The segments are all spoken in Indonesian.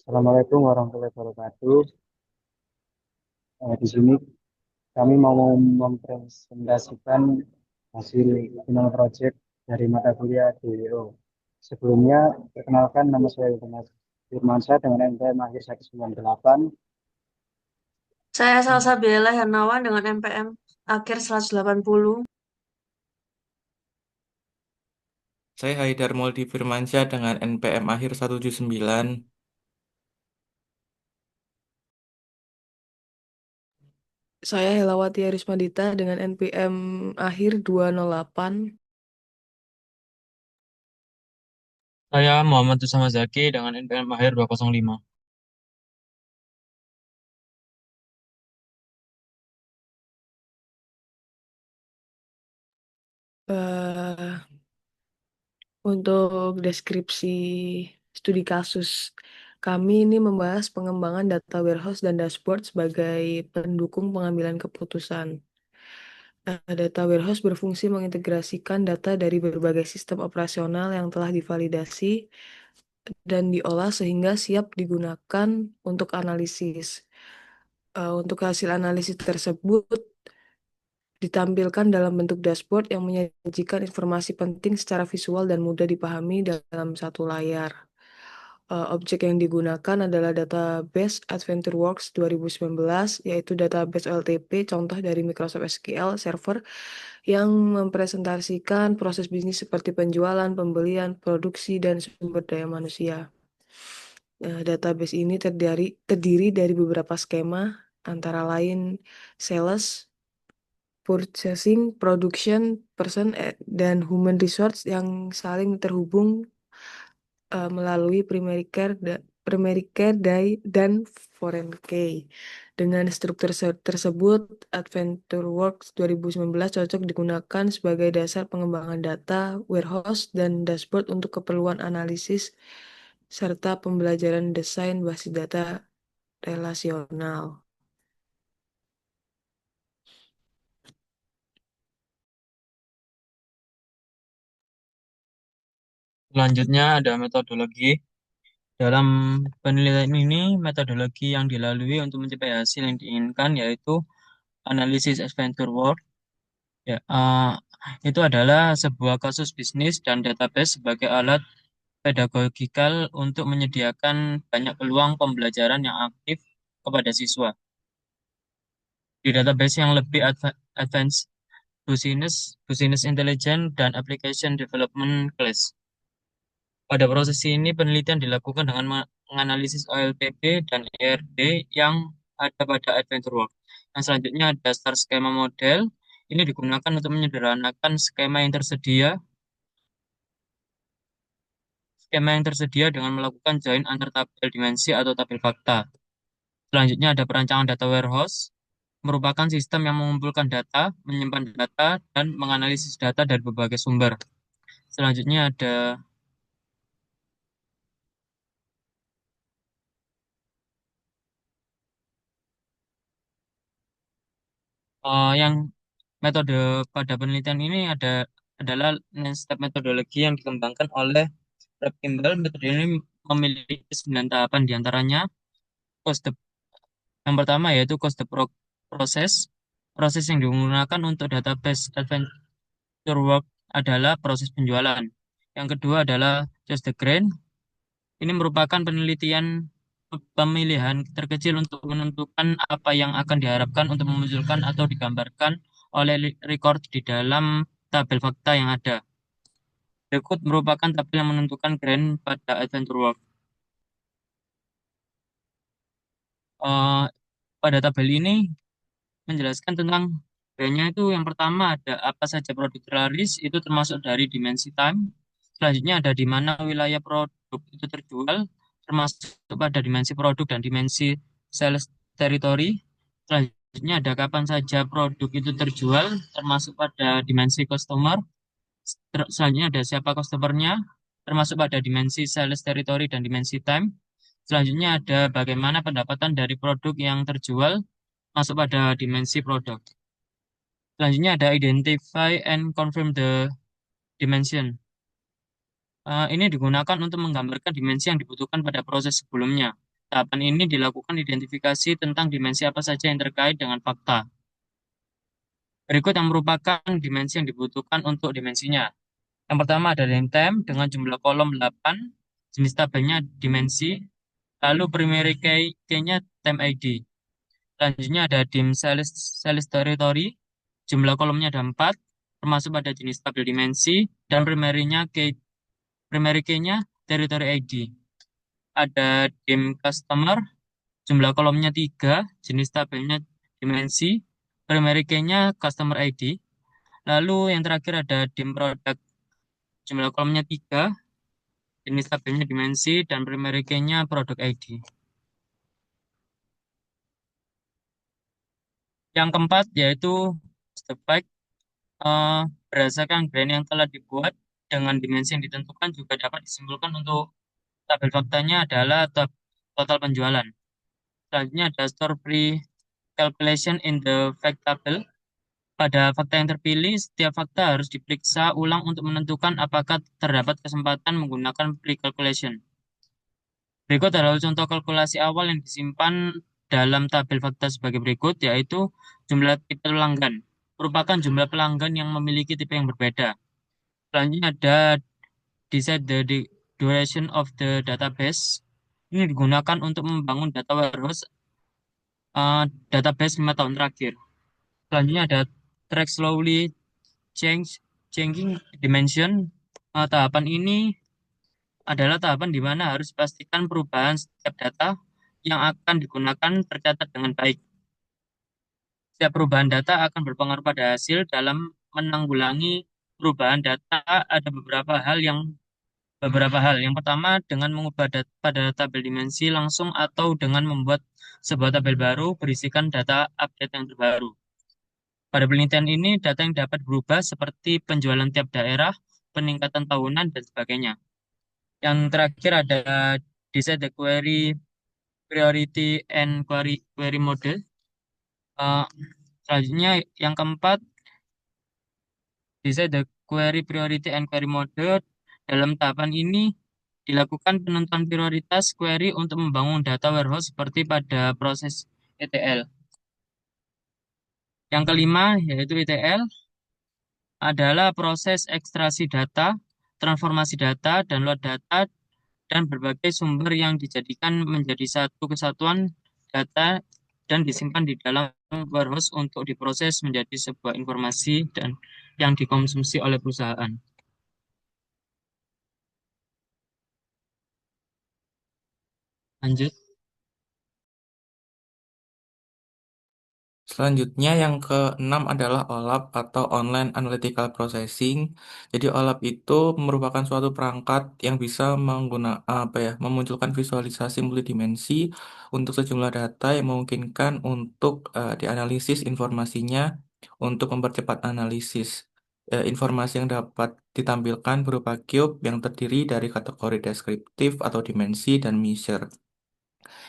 Assalamualaikum warahmatullahi wabarakatuh. Di sini kami mau mempresentasikan hasil final project dari mata kuliah DWO. Sebelumnya, perkenalkan nama saya Yunus Firmansyah dengan NPM akhir 198. Saya Salsabila Hernawan dengan NPM akhir 180. Saya Haidar Moldi Firmansyah dengan NPM akhir 179. Saya Helawati Arismadita dengan NPM akhir 208. Saya Muhammad Usama Zaki dengan NPM akhir 205. Eh, untuk deskripsi studi kasus, kami ini membahas pengembangan data warehouse dan dashboard sebagai pendukung pengambilan keputusan. Data warehouse berfungsi mengintegrasikan data dari berbagai sistem operasional yang telah divalidasi dan diolah sehingga siap digunakan untuk analisis. Untuk hasil analisis tersebut ditampilkan dalam bentuk dashboard yang menyajikan informasi penting secara visual dan mudah dipahami dalam satu layar. Objek yang digunakan adalah database AdventureWorks 2019, yaitu database OLTP, contoh dari Microsoft SQL Server yang mempresentasikan proses bisnis seperti penjualan, pembelian, produksi, dan sumber daya manusia. Database ini terdiri dari beberapa skema, antara lain sales, purchasing, production, person, dan human resource yang saling terhubung melalui primary care dan foreign key. Dengan struktur tersebut, AdventureWorks 2019 cocok digunakan sebagai dasar pengembangan data, warehouse, dan dashboard untuk keperluan analisis serta pembelajaran desain basis data relasional. Selanjutnya ada metodologi. Dalam penelitian ini, metodologi yang dilalui untuk mencapai hasil yang diinginkan yaitu analisis adventure work. Ya, itu adalah sebuah kasus bisnis dan database sebagai alat pedagogikal untuk menyediakan banyak peluang pembelajaran yang aktif kepada siswa. Di database yang lebih advance, business intelligence, dan application development class. Pada proses ini, penelitian dilakukan dengan menganalisis OLTP dan ERD yang ada pada Adventure Work. Yang selanjutnya ada star skema model. Ini digunakan untuk menyederhanakan skema yang tersedia dengan melakukan join antar tabel dimensi atau tabel fakta. Selanjutnya ada perancangan data warehouse, merupakan sistem yang mengumpulkan data, menyimpan data, dan menganalisis data dari berbagai sumber. Selanjutnya ada yang metode pada penelitian ini adalah nine step metodologi yang dikembangkan oleh Rob Kimball. Metode ini memiliki 9 tahapan diantaranya. Cost the, yang pertama yaitu process. Proses yang digunakan untuk database adventure work adalah proses penjualan. Yang kedua adalah just the grain. Ini merupakan pemilihan terkecil untuk menentukan apa yang akan diharapkan untuk memunculkan atau digambarkan oleh record di dalam tabel fakta yang ada. Berikut merupakan tabel yang menentukan grain pada adventure work. Eh, pada tabel ini menjelaskan tentang grainnya itu yang pertama ada apa saja produk terlaris, itu termasuk dari dimensi time. Selanjutnya ada di mana wilayah produk itu terjual, termasuk pada dimensi produk dan dimensi sales territory. Selanjutnya ada kapan saja produk itu terjual, termasuk pada dimensi customer. Selanjutnya ada siapa customernya, termasuk pada dimensi sales territory dan dimensi time. Selanjutnya ada bagaimana pendapatan dari produk yang terjual, masuk pada dimensi produk. Selanjutnya ada identify and confirm the dimension. Ini digunakan untuk menggambarkan dimensi yang dibutuhkan pada proses sebelumnya. Tahapan ini dilakukan identifikasi tentang dimensi apa saja yang terkait dengan fakta. Berikut yang merupakan dimensi yang dibutuhkan untuk dimensinya. Yang pertama ada time dengan jumlah kolom 8, jenis tabelnya dimensi, lalu primary key-nya time ID. Selanjutnya ada dim sales territory, jumlah kolomnya ada 4, termasuk pada jenis tabel dimensi, dan primary key-nya territory ID. Ada dim customer, jumlah kolomnya 3, jenis tabelnya dimensi, primary key-nya customer ID. Lalu yang terakhir ada dim product, jumlah kolomnya 3, jenis tabelnya dimensi, dan primary key-nya product ID. Yang keempat yaitu step fact, eh, berdasarkan brand yang telah dibuat dengan dimensi yang ditentukan juga dapat disimpulkan untuk tabel faktanya adalah total penjualan. Selanjutnya ada store pre-calculation in the fact table. Pada fakta yang terpilih, setiap fakta harus diperiksa ulang untuk menentukan apakah terdapat kesempatan menggunakan pre-calculation. Berikut adalah contoh kalkulasi awal yang disimpan dalam tabel fakta sebagai berikut, yaitu jumlah tipe pelanggan. Merupakan jumlah pelanggan yang memiliki tipe yang berbeda. Selanjutnya ada decide the duration of the database. Ini digunakan untuk membangun data warehouse eh, database 5 tahun terakhir. Selanjutnya ada track slowly change changing dimension. Tahapan ini adalah tahapan di mana harus dipastikan perubahan setiap data yang akan digunakan tercatat dengan baik. Setiap perubahan data akan berpengaruh pada hasil. Dalam menanggulangi perubahan data ada beberapa hal. Yang pertama, dengan mengubah data pada tabel dimensi langsung atau dengan membuat sebuah tabel baru berisikan data update yang terbaru. Pada penelitian ini, data yang dapat berubah seperti penjualan tiap daerah, peningkatan tahunan, dan sebagainya. Yang terakhir ada decide the query priority and query model. Eh, Selanjutnya yang keempat, decide the query priority and query model. Dalam tahapan ini dilakukan penentuan prioritas query untuk membangun data warehouse seperti pada proses ETL. Yang kelima yaitu ETL adalah proses ekstraksi data, transformasi data, download data, dan berbagai sumber yang dijadikan menjadi satu kesatuan data dan disimpan di dalam warehouse untuk diproses menjadi sebuah informasi dan yang dikonsumsi oleh perusahaan. Lanjut. Selanjutnya yang keenam adalah OLAP atau Online Analytical Processing. Jadi OLAP itu merupakan suatu perangkat yang bisa memunculkan visualisasi multidimensi untuk sejumlah data yang memungkinkan untuk dianalisis informasinya untuk mempercepat analisis. Informasi yang dapat ditampilkan berupa cube yang terdiri dari kategori deskriptif atau dimensi dan measure.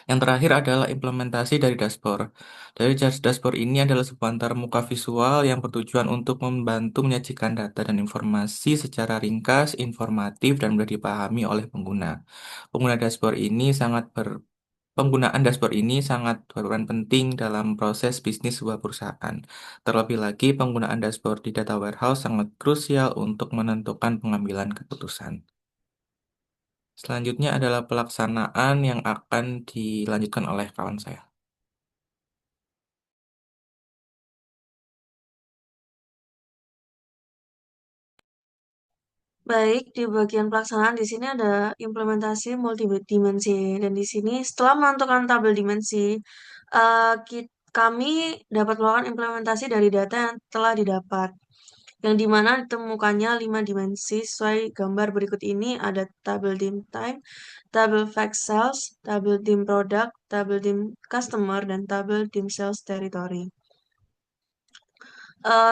Yang terakhir adalah implementasi dari dashboard. Dari dashboard ini adalah sebuah antarmuka visual yang bertujuan untuk membantu menyajikan data dan informasi secara ringkas, informatif, dan mudah dipahami oleh pengguna. Penggunaan dashboard ini sangat berperan penting dalam proses bisnis sebuah perusahaan. Terlebih lagi, penggunaan dashboard di data warehouse sangat krusial untuk menentukan pengambilan keputusan. Selanjutnya adalah pelaksanaan yang akan dilanjutkan oleh kawan saya. Baik, di bagian pelaksanaan di sini ada implementasi multidimensi dan di sini setelah menentukan tabel dimensi, kami dapat melakukan implementasi dari data yang telah didapat, yang dimana ditemukannya 5 dimensi sesuai gambar berikut ini ada tabel dim time, tabel fact sales, tabel dim product, tabel dim customer, dan tabel dim sales territory.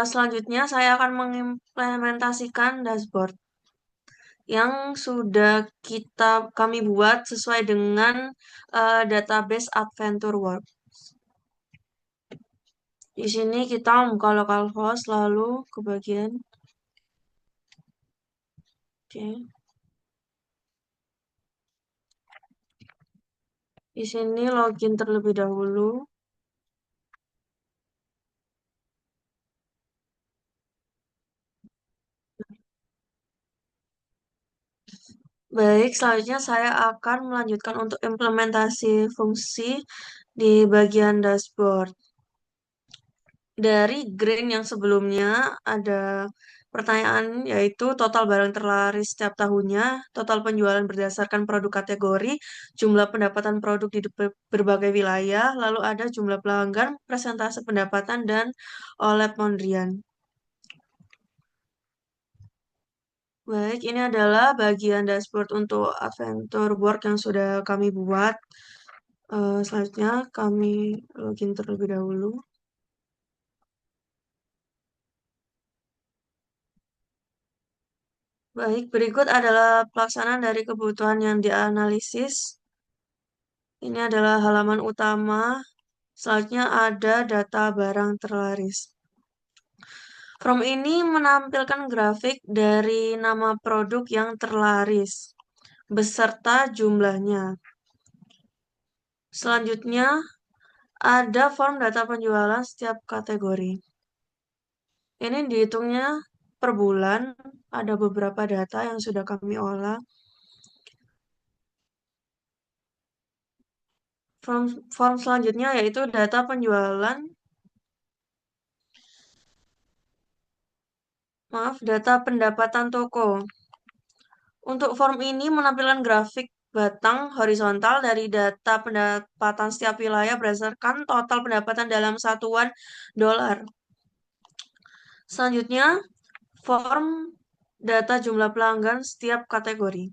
Selanjutnya saya akan mengimplementasikan dashboard yang sudah kami buat sesuai dengan database AdventureWorks. Di sini kita buka localhost lalu ke bagian oke. Di sini login terlebih dahulu. Baik, selanjutnya saya akan melanjutkan untuk implementasi fungsi di bagian dashboard. Dari green yang sebelumnya ada pertanyaan yaitu total barang terlaris setiap tahunnya, total penjualan berdasarkan produk kategori, jumlah pendapatan produk di berbagai wilayah, lalu ada jumlah pelanggan, persentase pendapatan, dan OLED Mondrian. Baik, ini adalah bagian dashboard untuk Adventure Work yang sudah kami buat. Selanjutnya kami login terlebih dahulu. Baik, berikut adalah pelaksanaan dari kebutuhan yang dianalisis. Ini adalah halaman utama. Selanjutnya ada data barang terlaris. From ini menampilkan grafik dari nama produk yang terlaris beserta jumlahnya. Selanjutnya ada form data penjualan setiap kategori. Ini dihitungnya per bulan, ada beberapa data yang sudah kami olah. Form selanjutnya yaitu data penjualan, data pendapatan toko. Untuk form ini menampilkan grafik batang horizontal dari data pendapatan setiap wilayah berdasarkan total pendapatan dalam satuan dolar. Selanjutnya, form data jumlah pelanggan setiap kategori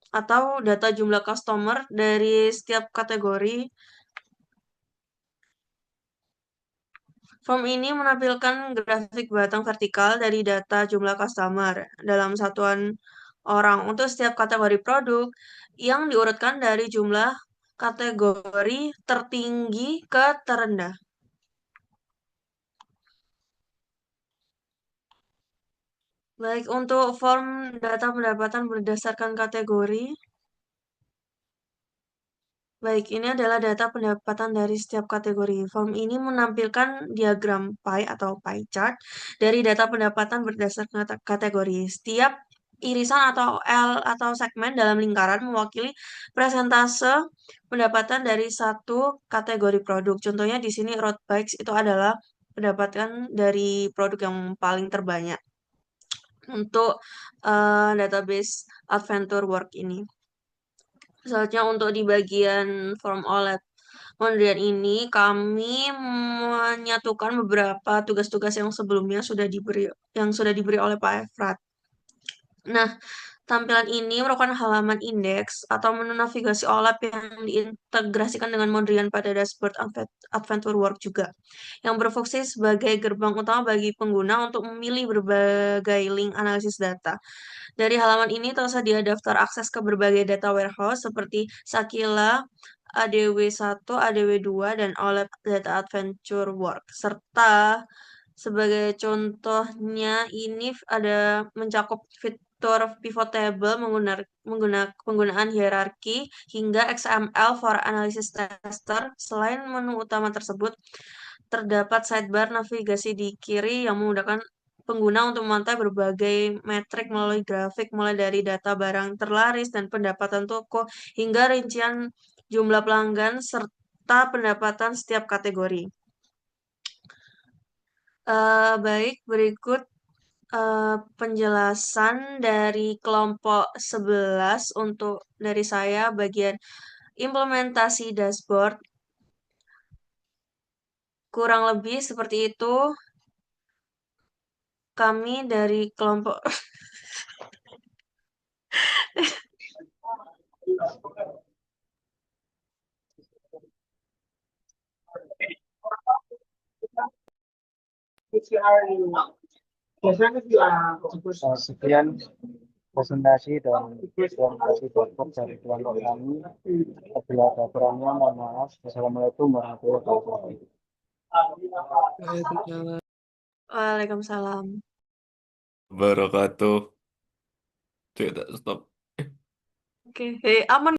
atau data jumlah customer dari setiap kategori. Form ini menampilkan grafik batang vertikal dari data jumlah customer dalam satuan orang untuk setiap kategori produk yang diurutkan dari jumlah kategori tertinggi ke terendah. Baik, untuk form data pendapatan berdasarkan kategori. Baik, ini adalah data pendapatan dari setiap kategori. Form ini menampilkan diagram pie atau pie chart dari data pendapatan berdasarkan kategori. Setiap irisan atau L atau segmen dalam lingkaran mewakili persentase pendapatan dari satu kategori produk. Contohnya di sini road bikes itu adalah pendapatan dari produk yang paling terbanyak untuk database Adventure Work ini. Selanjutnya untuk di bagian form OLED Mondrian ini kami menyatukan beberapa tugas-tugas yang sebelumnya sudah diberi oleh Pak Efrat. Nah, tampilan ini merupakan halaman indeks atau menu navigasi OLED yang diintegrasikan dengan Mondrian pada dashboard Adventure Work juga, yang berfungsi sebagai gerbang utama bagi pengguna untuk memilih berbagai link analisis data. Dari halaman ini tersedia daftar akses ke berbagai data warehouse seperti Sakila, ADW1, ADW2, dan OLED Data Adventure Work. Serta sebagai contohnya ini ada mencakup fitur pivot table penggunaan hierarki hingga XML for analysis tester. Selain menu utama tersebut, terdapat sidebar navigasi di kiri yang memudahkan pengguna untuk memantau berbagai metrik melalui grafik mulai dari data barang terlaris dan pendapatan toko hingga rincian jumlah pelanggan serta pendapatan setiap kategori. Baik, berikut penjelasan dari kelompok 11 untuk dari saya bagian implementasi dashboard. Kurang lebih seperti itu. Kami dari kelompok Sekian presentasi dan implementasi dashboard dari kelompok kami. Apabila ada kurangnya, mohon maaf. Wassalamualaikum warahmatullahi wabarakatuh. Waalaikumsalam. Waalaikumsalam. Wabarakatuh. Tidak stop. Oke, aman.